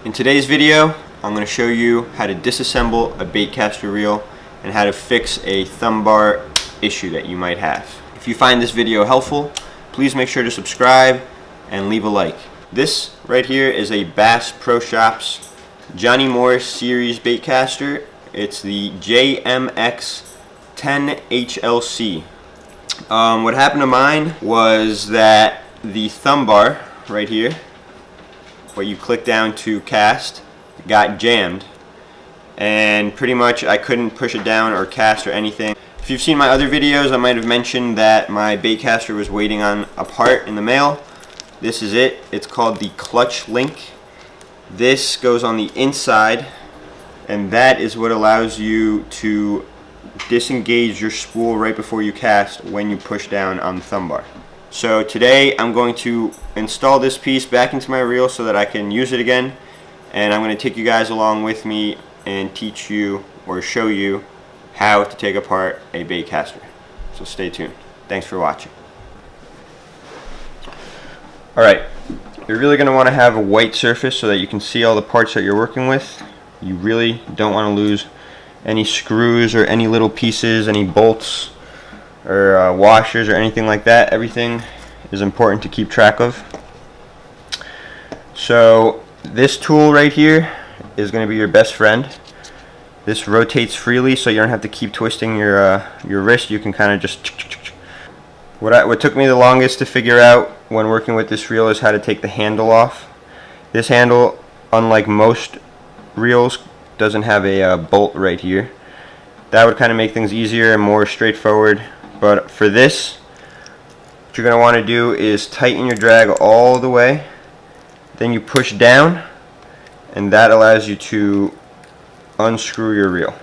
In today's video, I'm going to show you how to disassemble a Baitcaster reel and how to fix a thumb bar issue that you might have. If you find this video helpful, please make sure to subscribe and leave a like. This right here is a Bass Pro Shops Johnny Morris series Baitcaster. It's the JMX 10HLC. What happened to mine was that the thumb bar right here, what you click down to cast, got jammed, and pretty much I couldn't push it down or cast or anything. If you've seen my other videos, I might have mentioned that my Baitcaster was waiting on a part in the mail. This is it. It's called the clutch link. This goes on the inside, and that is what allows you to disengage your spool right before you cast when you push down on the thumb bar. So today I'm going to install this piece back into my reel so that I can use it again, and I'm going to take you guys along with me and teach you or show you how to take apart a Baitcaster. So stay tuned. Thanks for watching. Alright, you're really going to want to have a white surface so that you can see all the parts that you're working with. You really don't want to lose any screws or any little pieces, any bolts or washers or anything like that. Everything is important to keep track of. So this tool right here is going to be your best friend. This rotates freely, so you don't have to keep twisting your wrist. You can kind of just. What took me the longest to figure out when working with this reel is how to take the handle off. This handle, unlike most reels, doesn't have a bolt right here. That would kind of make things easier and more straightforward. But for this, what you're going to want to do is tighten your drag all the way, then you push down, and that allows you to unscrew your reel.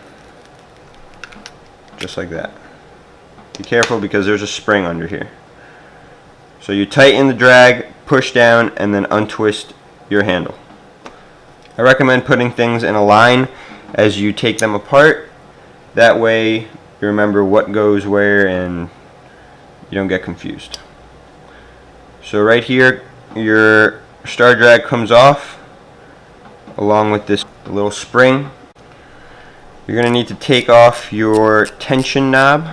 Just like that. Be careful because there's a spring under here. So you tighten the drag, push down, and then untwist your handle. I recommend putting things in a line as you take them apart. That way you remember what goes where and you don't get confused. So right here, your star drag comes off along with this little spring. You're going to need to take off your tension knob,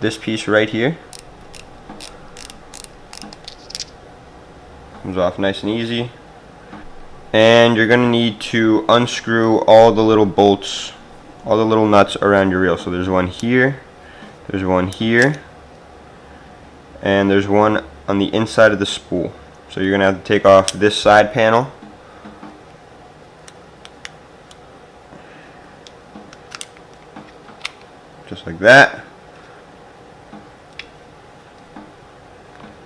this piece right here. Comes off nice and easy. And you're going to need to unscrew all the little bolts, all the little nuts around your reel. So there's one here, there's one here, and there's one on the inside of the spool. So you're going to have to take off this side panel. Just like that.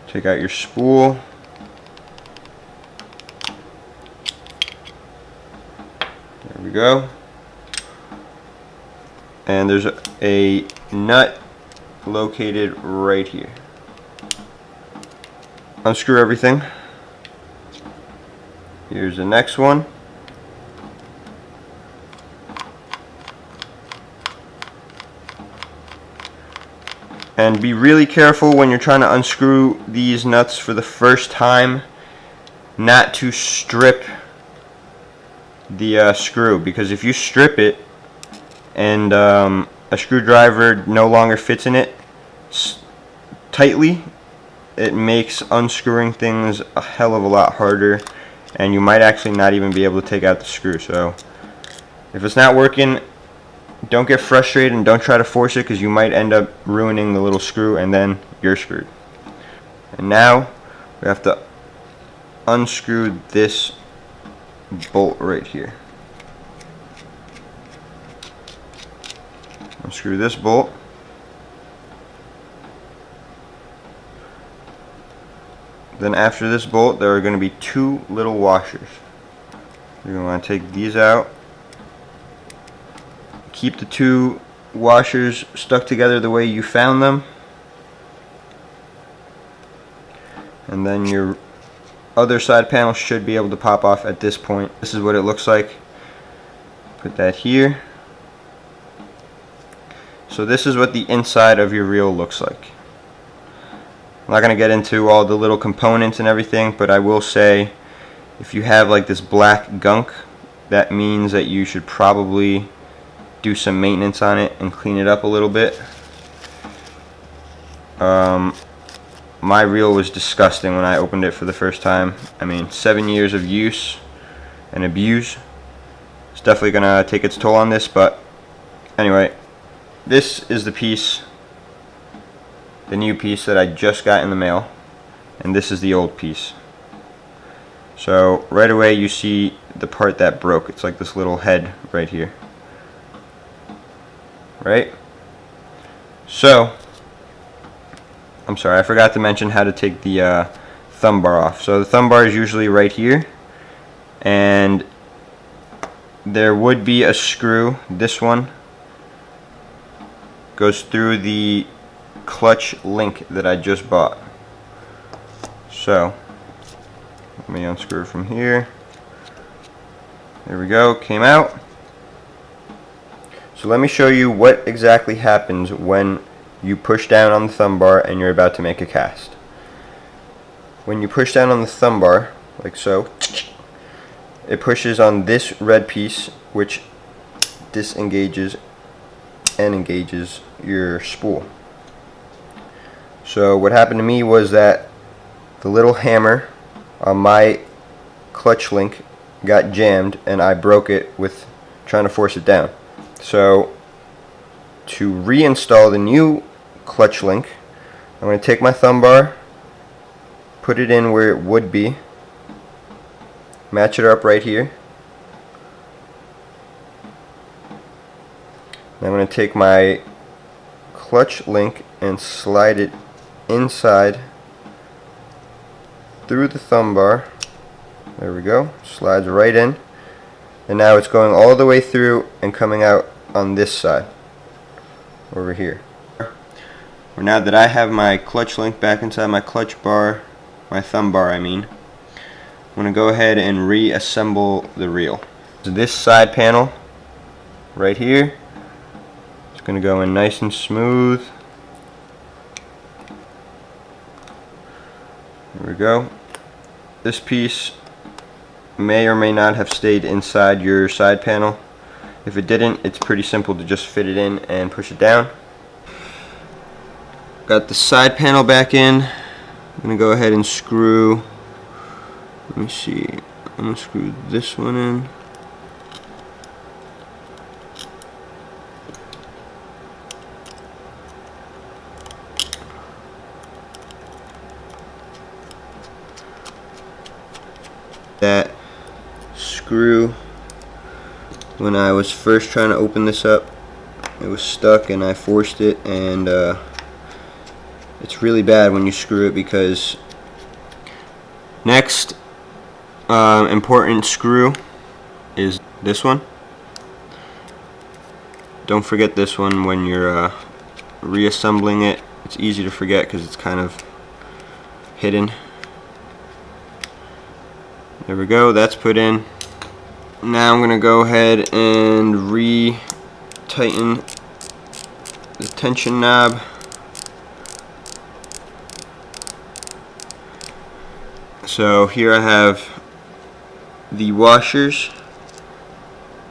Take out your spool. There we go. And there's a nut located right here. Unscrew everything. Here's the next one. And be really careful when you're trying to unscrew these nuts for the first time not to strip the screw, because if you strip it and a screwdriver no longer fits in it tightly, it makes unscrewing things a hell of a lot harder, and you might actually not even be able to take out the screw. So if it's not working, don't get frustrated and don't try to force it, because you might end up ruining the little screw and then you're screwed. And now we have to unscrew this bolt right here. Unscrew this bolt. Then after this bolt, there are going to be two little washers. You're going to want to take these out. Keep the two washers stuck together the way you found them. And then your other side panel should be able to pop off at this point. This is what it looks like. Put that here. So this is what the inside of your reel looks like. I'm not going to get into all the little components and everything, but I will say If you have like this black gunk, that means that you should probably do some maintenance on it and clean it up a little bit. My reel was disgusting when I opened it for the first time. I mean, 7 years of use and abuse. It's definitely gonna take its toll on this, but anyway, this is the piece, the new piece that I just got in the mail, and this is the old piece. So right away you see the part that broke. It's like this little head right here. Right? So, I'm sorry, I forgot to mention how to take the thumb bar off. So the thumb bar is usually right here, and there would be a screw. This one goes through the clutch link that I just bought. So let me unscrew from here. There we go, came out. So let me show you what exactly happens when you push down on the thumb bar and you're about to make a cast. When you push down on the thumb bar, like so, it pushes on this red piece, which disengages and engages your spool. So what happened to me was that the little hammer on my clutch link got jammed and I broke it with trying to force it down. So to reinstall the new clutch link, I'm going to take my thumb bar, put it in where it would be, match it up right here. And I'm going to take my clutch link and slide it inside through the thumb bar. There we go, slides right in, and now it's going all the way through and coming out on this side over here. Now that I have my clutch link back inside my clutch bar, my thumb bar I mean, I'm going to go ahead and reassemble the reel. So this side panel right here, it's going to go in nice and smooth. There we go. This piece may or may not have stayed inside your side panel. If it didn't, it's pretty simple to just fit it in and push it down. Got the side panel back in. I'm going to go ahead and screw, let me see, I'm going to screw this one in. That screw, when I was first trying to open this up, it was stuck and I forced it, and it's really bad when you screw it because next important screw is this one. Don't forget this one when you're reassembling it. It's easy to forget because it's kind of hidden. There we go, that's put in. Now I'm going to go ahead and re-tighten the tension knob. So here I have the washers,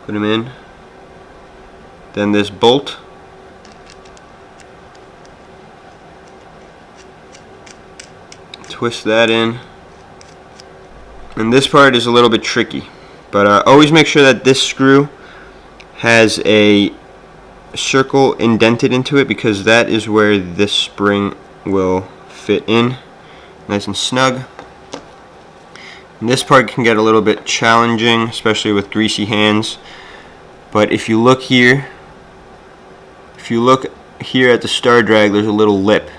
put them in, then this bolt, twist that in, and this part is a little bit tricky, but always make sure that this screw has a circle indented into it, because that is where this spring will fit in nice and snug. And this part can get a little bit challenging, especially with greasy hands, but if you look here, at the star drag, there's a little lip.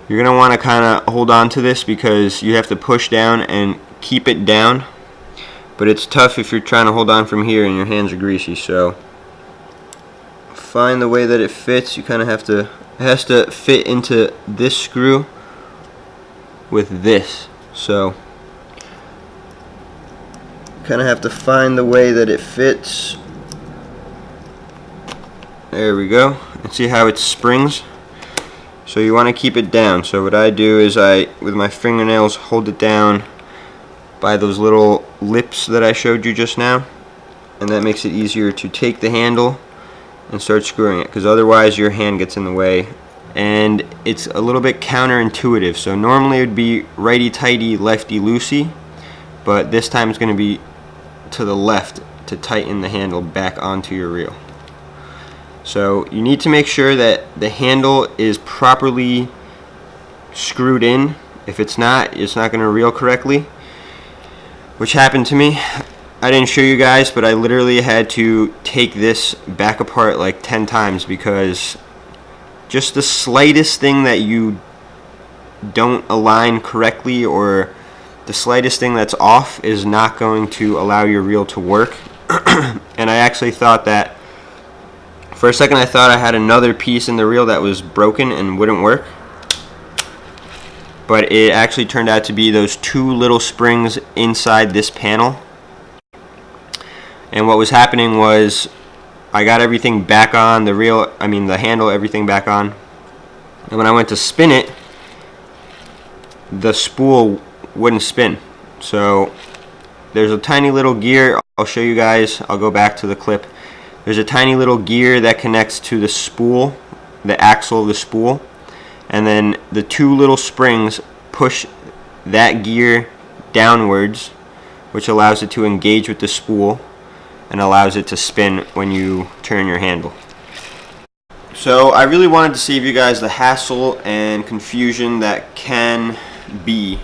You're going to want to kind of hold on to this because you have to push down and keep it down, but it's tough if you're trying to hold on from here and your hands are greasy. So find the way that it fits. You kind of have to, it has to fit into this screw with this, so kind of have to find the way that it fits. There we go. And see how it springs? So you want to keep it down. So what I do is I, with my fingernails, hold it down, by those little lips that I showed you just now, and that makes it easier to take the handle and start screwing it, because otherwise your hand gets in the way. And it's a little bit counterintuitive. So normally it would be righty tighty, lefty loosey, but this time it's going to be to the left to tighten the handle back onto your reel. So you need to make sure that the handle is properly screwed in. If it's not going to reel correctly, which happened to me. I didn't show you guys, but I literally had to take this back apart like 10 times, because just the slightest thing that you don't align correctly, or the slightest thing that's off, is not going to allow your reel to work. And I actually thought that, for a second I thought I had another piece in the reel that was broken and wouldn't work, but it actually turned out to be those two little springs inside this panel. And what was happening was, I got everything back on the reel, the handle, everything back on, and when I went to spin it, the spool wouldn't spin. So there's a tiny little gear, I'll show you guys, I'll go back to the clip. There's a tiny little gear that connects to the spool, the axle of the spool, and then the two little springs push that gear downwards, which allows it to engage with the spool and allows it to spin when you turn your handle. So I really wanted to save you guys the hassle and confusion that can be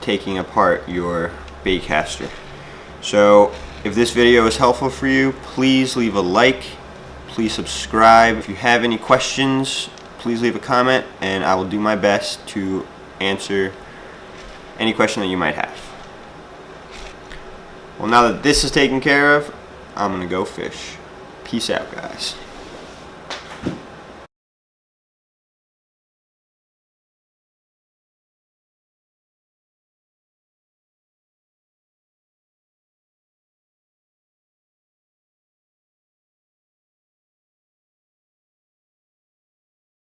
taking apart your Baitcaster. So if this video is helpful for you, please leave a like, please subscribe. If you have any questions, please leave a comment, and I will do my best to answer any question that you might have. Well, now that this is taken care of, I'm gonna go fish. Peace out, guys.